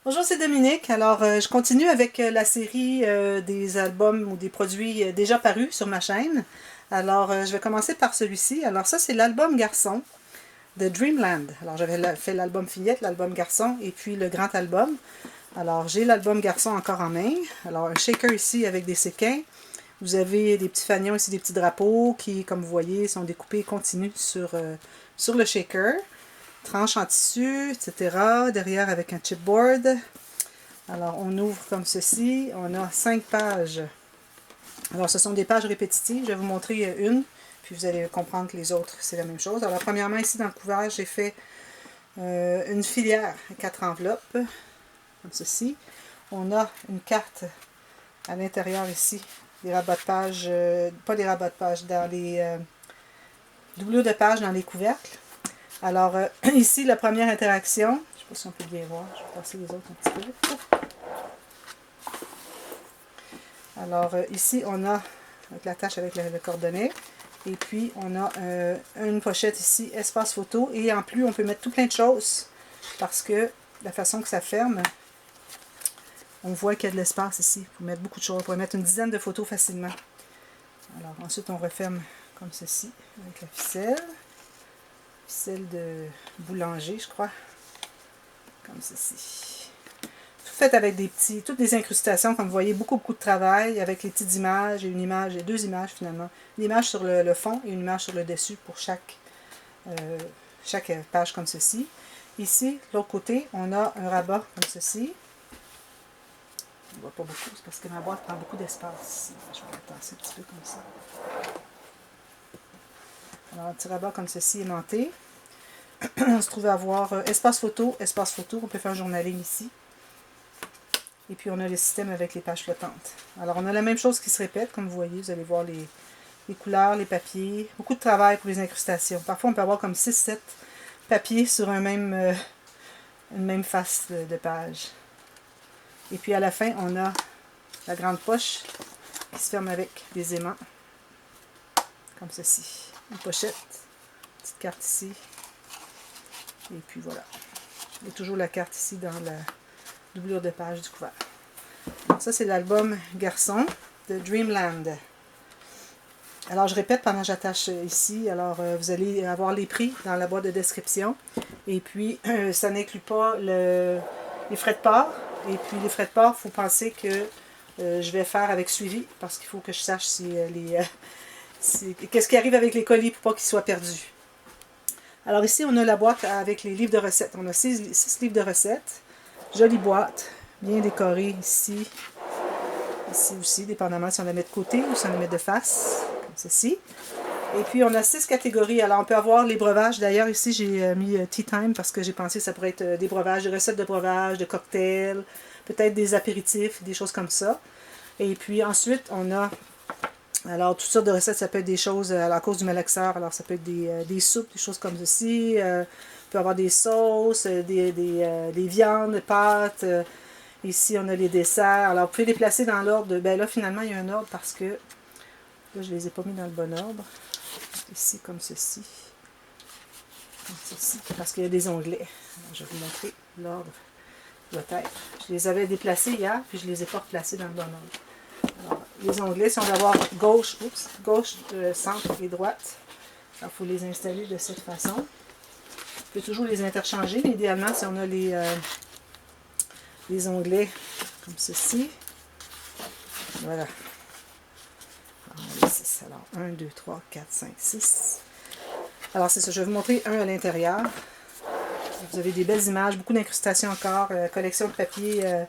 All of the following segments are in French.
Bonjour, c'est Dominique. Alors, je continue avec la série des albums ou des produits déjà parus sur ma chaîne. Alors, je vais commencer par celui-ci. Alors, ça, c'est l'album Garçon de Dreamland. Alors, j'avais fait l'album Fillette, l'album Garçon et puis le grand album. Alors, j'ai l'album Garçon encore en main. Alors, un shaker ici avec des séquins. Vous avez des petits fanions ici, des petits drapeaux qui, comme vous voyez, sont découpés continus sur le shaker. Tranche en tissu, etc. Derrière avec un chipboard. Alors, on ouvre comme ceci. On a 5 pages. Alors, ce sont des pages répétitives. Je vais vous montrer une, puis vous allez comprendre que les autres, c'est la même chose. Alors, premièrement, ici, dans le couvert, j'ai fait une filière, 4 enveloppes, comme ceci. On a une carte à l'intérieur ici, des rabats de pages, pas des rabats de pages, dans les doublures de pages dans les couvercles. Alors, ici, la première interaction, je ne sais pas si on peut bien voir, je vais passer les autres un petit peu. Alors, ici, on a la tâche avec le cordonnet. Et puis, on a une pochette ici, espace photo. Et en plus, on peut mettre tout plein de choses parce que la façon que ça ferme, on voit qu'il y a de l'espace ici. On peut mettre beaucoup de choses. On pourrait mettre une dizaine de photos facilement. Alors, ensuite, on referme comme ceci avec la ficelle. Ficelle de boulanger, je crois. Comme ceci. Tout fait avec toutes des incrustations, comme vous voyez, beaucoup de travail, avec les petites images, et une image, et deux images finalement. Une image sur le fond et une image sur le dessus pour chaque page comme ceci. Ici, de l'autre côté, on a un rabat comme ceci. On ne voit pas beaucoup, c'est parce que ma boîte prend beaucoup d'espace. Je vais la tasser un petit peu comme ça. Alors, un petit rabat comme ceci aimanté. On se trouve à avoir espace photo, on peut faire un journaling ici. Et puis on a le système avec les pages flottantes. Alors on a la même chose qui se répète, comme vous voyez, vous allez voir les couleurs, les papiers, beaucoup de travail pour les incrustations. Parfois on peut avoir comme 6-7 papiers sur une même face de page. Et puis à la fin, on a la grande poche qui se ferme avec des aimants, comme ceci. Une pochette, petite carte ici, et puis voilà. Il y a toujours la carte ici dans la doublure de page du couvert. Alors ça, c'est l'album Garçon de Dreamland. Alors, je répète pendant que j'attache ici. Alors, vous allez avoir les prix dans la boîte de description. Et puis, ça n'inclut pas les frais de port. Et puis, les frais de port, il faut penser que je vais faire avec suivi parce qu'il faut que je sache qu'est-ce qui arrive avec les colis pour pas qu'ils soient perdus. Alors ici, on a la boîte avec les livres de recettes. On a 6 livres de recettes. Jolie boîte, bien décorée ici. Ici aussi, dépendamment si on la met de côté ou si on la met de face, comme ceci. Et puis, on a 6 catégories. Alors, on peut avoir les breuvages. D'ailleurs, ici, j'ai mis Tea Time parce que j'ai pensé que ça pourrait être des breuvages, des recettes de breuvage, de cocktails, peut-être des apéritifs, des choses comme ça. Et puis, ensuite, on a alors, toutes sortes de recettes, ça peut être des choses à la cause du malaxeur. Alors, ça peut être des soupes, des choses comme ceci. On peut avoir des sauces, des viandes, des pâtes. Ici, on a les desserts. Alors, vous pouvez les placer dans l'ordre. Ben là, finalement, il y a un ordre parce que là, je ne les ai pas mis dans le bon ordre. Ici, comme ceci. Comme ceci. Parce qu'il y a des onglets. Alors, je vais vous montrer l'ordre doit être. Je les avais déplacés hier, puis je ne les ai pas replacés dans le bon ordre. Alors, les onglets, si on veut avoir gauche, centre et droite, il faut les installer de cette façon. On peut toujours les interchanger, mais idéalement, si on a les onglets comme ceci, voilà. Alors, 1, 2, 3, 4, 5, 6. Alors, c'est ça, je vais vous montrer un à l'intérieur. Vous avez des belles images, beaucoup d'incrustations encore, collection de papier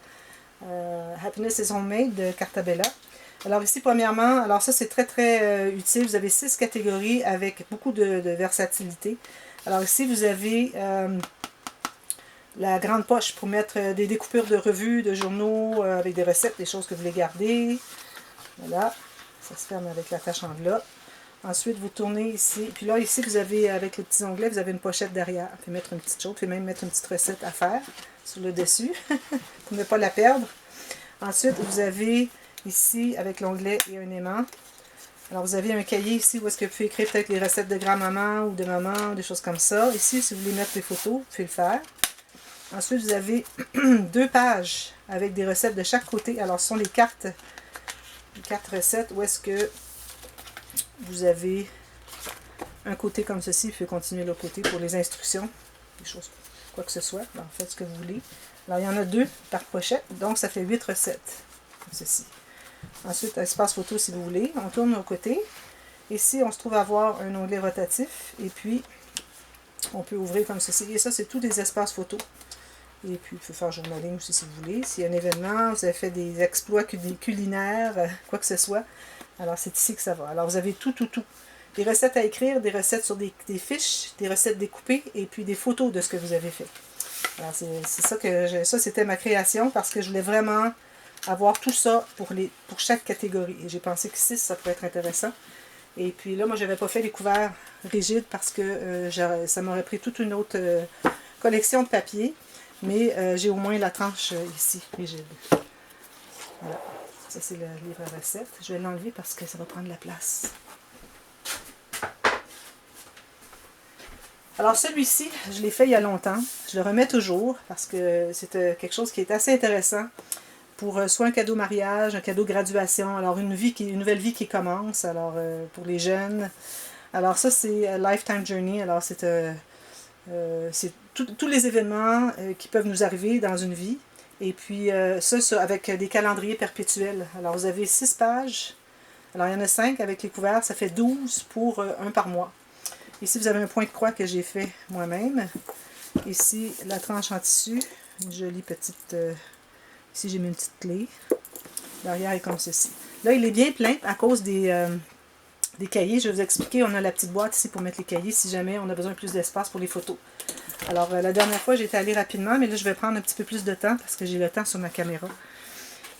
Happiness is Homemade de Cartabella. Alors ici, premièrement, alors ça c'est très utile. Vous avez 6 catégories avec beaucoup de versatilité. Alors ici, vous avez la grande poche pour mettre des découpures de revues, de journaux, avec des recettes, des choses que vous voulez garder. Voilà, ça se ferme avec la tâche enveloppe. Ensuite, vous tournez ici. Puis là, ici, vous avez, avec les petits onglets, vous avez une pochette derrière. Vous pouvez mettre une petite chose, vous pouvez même mettre une petite recette à faire sur le dessus pour ne pas la perdre. Ensuite, vous avez ici, avec l'onglet et un aimant. Alors, vous avez un cahier ici où est-ce que vous pouvez écrire peut-être les recettes de grand-maman ou de maman, des choses comme ça. Ici, si vous voulez mettre des photos, vous pouvez le faire. Ensuite, vous avez 2 pages avec des recettes de chaque côté. Alors, ce sont les cartes recettes où est-ce que vous avez un côté comme ceci, puis continuer l'autre côté pour les instructions, des choses, quoi que ce soit. Alors, faites ce que vous voulez. Alors, il y en a 2 par pochette, donc ça fait 8 recettes, comme ceci. Ensuite, espace photo si vous voulez. On tourne au côté. Ici, on se trouve à avoir un onglet rotatif, et puis on peut ouvrir comme ceci. Et ça, c'est tous les espaces photos. Et puis, il faut faire journaling aussi si vous voulez. S'il y a un événement, vous avez fait des exploits culinaires, quoi que ce soit. Alors, c'est ici que ça va. Alors, vous avez tout. Des recettes à écrire, des recettes sur des fiches, des recettes découpées, et puis des photos de ce que vous avez fait. Alors, c'est ça que ça, c'était ma création, parce que je voulais vraiment avoir tout ça pour chaque catégorie. Et j'ai pensé que 6, ça pourrait être intéressant. Et puis là, moi, je n'avais pas fait les couverts rigides parce que ça m'aurait pris toute une autre collection de papier. Mais j'ai au moins la tranche ici, rigide. Voilà. Ça, c'est le livre à recettes. Je vais l'enlever parce que ça va prendre la place. Alors, celui-ci, je l'ai fait il y a longtemps. Je le remets toujours parce que c'est quelque chose qui est assez intéressant pour soit un cadeau mariage, un cadeau graduation. Alors, une nouvelle vie qui commence. Alors, pour les jeunes. Alors, ça, c'est Lifetime Journey. Alors, c'est tous les événements qui peuvent nous arriver dans une vie. Et puis, ça, avec des calendriers perpétuels. Alors, vous avez 6 pages. Alors, il y en a 5 avec les couverts. Ça fait 12 pour un par mois. Ici, vous avez un point de croix que j'ai fait moi-même. Ici, la tranche en tissu. Une jolie petite... ici, j'ai mis une petite clé. L'arrière est comme ceci. Là, il est bien plein à cause des cahiers. Je vais vous expliquer. On a la petite boîte ici pour mettre les cahiers si jamais on a besoin de plus d'espace pour les photos. Alors, la dernière fois, j'étais allée rapidement, mais là, je vais prendre un petit peu plus de temps parce que j'ai le temps sur ma caméra.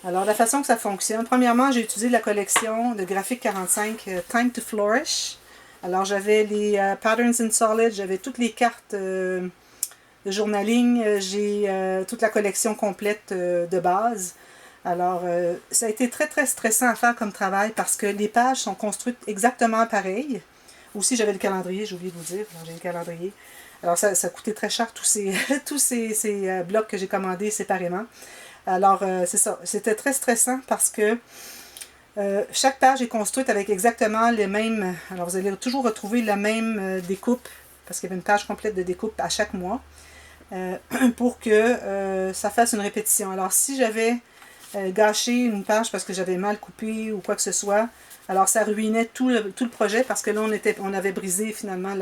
Alors, la façon que ça fonctionne. Premièrement, j'ai utilisé la collection de Graphic 45 Time to Flourish. Alors, j'avais les Patterns in Solid, j'avais toutes les cartes de journaling, j'ai toute la collection complète de base. Alors, ça a été très, très stressant à faire comme travail parce que les pages sont construites exactement pareilles. Aussi, j'avais le calendrier, j'ai oublié de vous dire. J'ai le calendrier. Alors, ça coûtait très cher, tous ces blocs que j'ai commandés séparément. Alors, c'est ça. C'était très stressant parce que chaque page est construite avec exactement les mêmes... Alors, vous allez toujours retrouver la même découpe, parce qu'il y avait une page complète de découpe à chaque mois, pour que ça fasse une répétition. Alors, si j'avais gâché une page parce que j'avais mal coupé ou quoi que ce soit, alors ça ruinait tout le projet, parce que là, on avait brisé finalement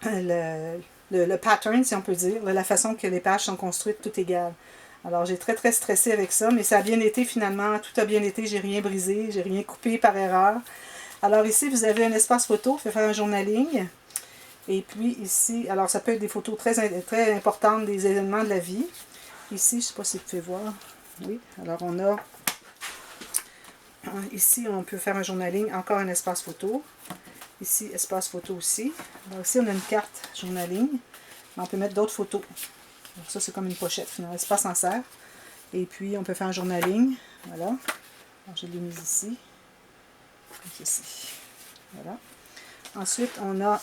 le pattern, si on peut dire, la façon que les pages sont construites, tout égales. Alors, j'ai très, très stressé avec ça, mais ça a bien été finalement. Tout a bien été. J'ai rien brisé, j'ai rien coupé par erreur. Alors, ici, vous avez un espace photo. Vous pouvez faire un journaling. Et puis, ici, alors, ça peut être des photos très, très importantes des événements de la vie. Ici, je ne sais pas si vous pouvez voir. Oui, alors, on a... Ici, on peut faire un journaling. Encore un espace photo. Ici, espace photo aussi. Alors, ici, on a une carte journaling. On peut mettre d'autres photos. Donc ça, c'est comme une pochette, finalement. Espace en serre. Et puis, on peut faire un journaling. Voilà. Alors, je l'ai mis ici. Comme ceci. Voilà. Ensuite, on a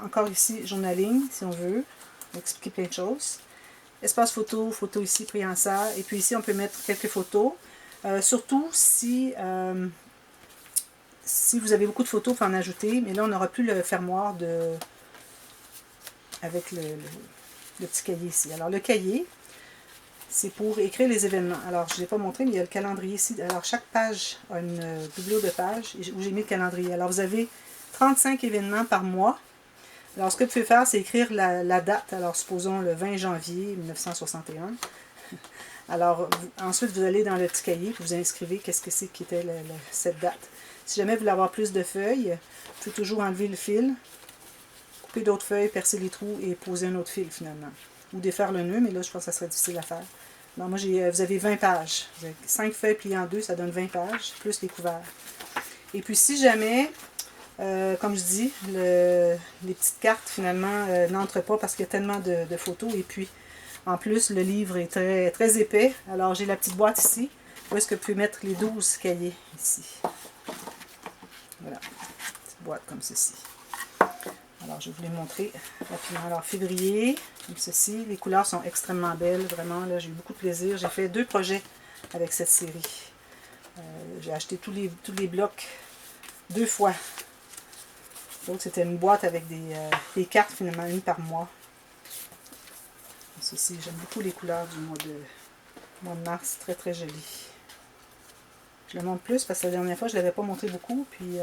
encore ici, journaling, si on veut. Expliquer plein de choses. Espace photo, photo ici, pris en serre. Et puis ici, on peut mettre quelques photos. Surtout si vous avez beaucoup de photos, il faut en ajouter. Mais là, on n'aura plus le fermoir avec le petit cahier ici. Alors, le cahier, c'est pour écrire les événements. Alors, je ne l'ai pas montré, mais il y a le calendrier ici. Alors, chaque page a une biblio de pages où j'ai mis le calendrier. Alors, vous avez 35 événements par mois. Alors, ce que vous pouvez faire, c'est écrire la date. Alors, supposons le 20 janvier 1961. Alors, ensuite, vous allez dans le petit cahier, puis vous inscrivez qu'est-ce que c'est qui était cette date. Si jamais vous voulez avoir plus de feuilles, vous pouvez toujours enlever le fil, couper d'autres feuilles, percer les trous et poser un autre fil finalement. Ou défaire le nœud, mais là, je pense que ça serait difficile à faire. Alors, moi, vous avez 20 pages. Vous avez 5 feuilles pliées en deux, ça donne 20 pages, plus les couverts. Et puis, si jamais, comme je dis, les petites cartes, finalement, n'entrent pas parce qu'il y a tellement de photos. Et puis, en plus, le livre est très, très épais. Alors, j'ai la petite boîte ici, où est-ce que vous pouvez mettre les 12 cahiers ici. Voilà, petite boîte comme ceci. Alors, je vais vous les montrer rapidement. Alors, février, comme ceci. Les couleurs sont extrêmement belles, vraiment. Là, j'ai eu beaucoup de plaisir. J'ai fait 2 projets avec cette série. J'ai acheté tous les blocs 2 fois. Donc, c'était une boîte avec des cartes, finalement, une par mois. Ceci, j'aime beaucoup les couleurs du mois de mars. Très, très joli. Je le montre plus parce que la dernière fois, je ne l'avais pas montré beaucoup. Puis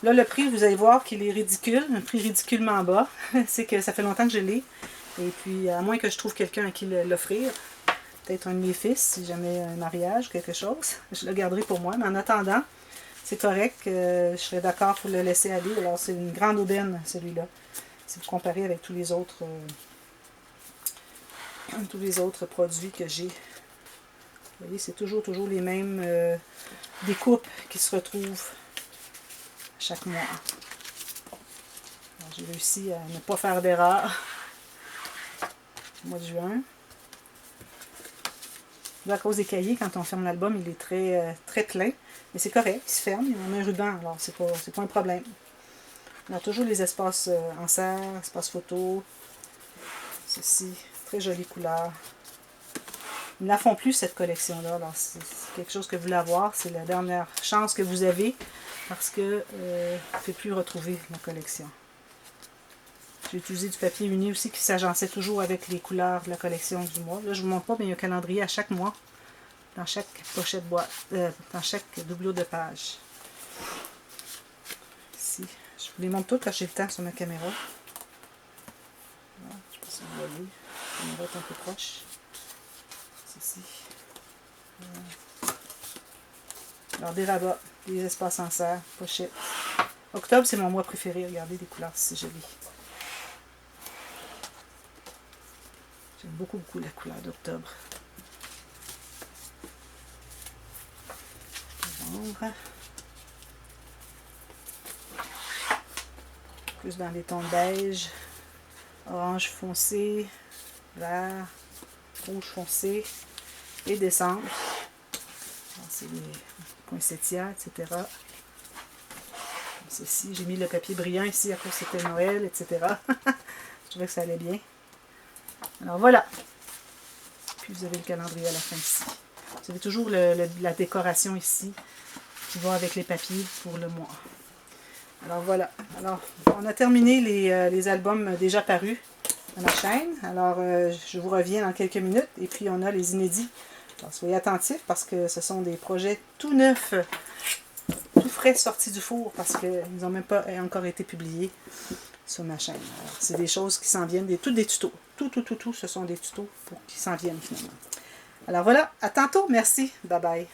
là, le prix, vous allez voir qu'il est ridicule. Un prix ridiculement bas. C'est que ça fait longtemps que je l'ai. Et puis, à moins que je trouve quelqu'un à qui l'offrir, peut-être un de mes fils, si jamais un mariage, quelque chose, je le garderai pour moi. Mais en attendant, c'est correct. Je serais d'accord pour le laisser aller. Alors, c'est une grande aubaine, celui-là. Si vous comparez avec tous les autres produits que j'ai. Vous voyez, c'est toujours les mêmes découpes qui se retrouvent chaque mois. J'ai réussi à ne pas faire d'erreur au mois de juin. Là, à cause des cahiers, quand on ferme l'album, il est très, très plein. Mais c'est correct, il se ferme, il y en a un ruban, alors c'est pas un problème. On a toujours les espaces en serre, espace photo. Ceci, très jolie couleur. Ils ne la font plus, cette collection-là. Alors, c'est quelque chose que vous voulez avoir. C'est la dernière chance que vous avez parce que on ne peut plus retrouver la collection. J'ai utilisé du papier uni aussi qui s'agençait toujours avec les couleurs de la collection du mois. Là, je ne vous montre pas, mais il y a un calendrier à chaque mois dans chaque pochette boîte, dans chaque doublure de page. Ici, je vous les montre toutes quand j'ai le temps sur ma caméra. Voilà, je ne sais pas si vous voyez. La caméra est un peu proche. Ceci. Alors, des rabats, des espaces en serre, pochettes. Octobre, c'est mon mois préféré. Regardez les couleurs, c'est joli. J'aime beaucoup la couleur d'octobre. Novembre. Plus dans les tons beige, orange foncé, vert, rouge foncé. Et décembre. C'est les poinsettias, etc. Comme ceci. J'ai mis le papier brillant ici à cause que c'était Noël, etc. Je trouvais que ça allait bien. Alors voilà. Puis vous avez le calendrier à la fin ici. Vous avez toujours la décoration ici qui va avec les papiers pour le mois. Alors voilà. Alors, on a terminé les albums déjà parus à ma chaîne. Alors, je vous reviens dans quelques minutes. Et puis, on a les inédits. Alors, soyez attentifs parce que ce sont des projets tout neufs, tout frais sortis du four parce qu'ils n'ont même pas encore été publiés sur ma chaîne. C'est des choses qui s'en viennent, tous des tutos. Tout, ce sont des tutos qui s'en viennent finalement. Alors voilà, à tantôt, merci, bye bye.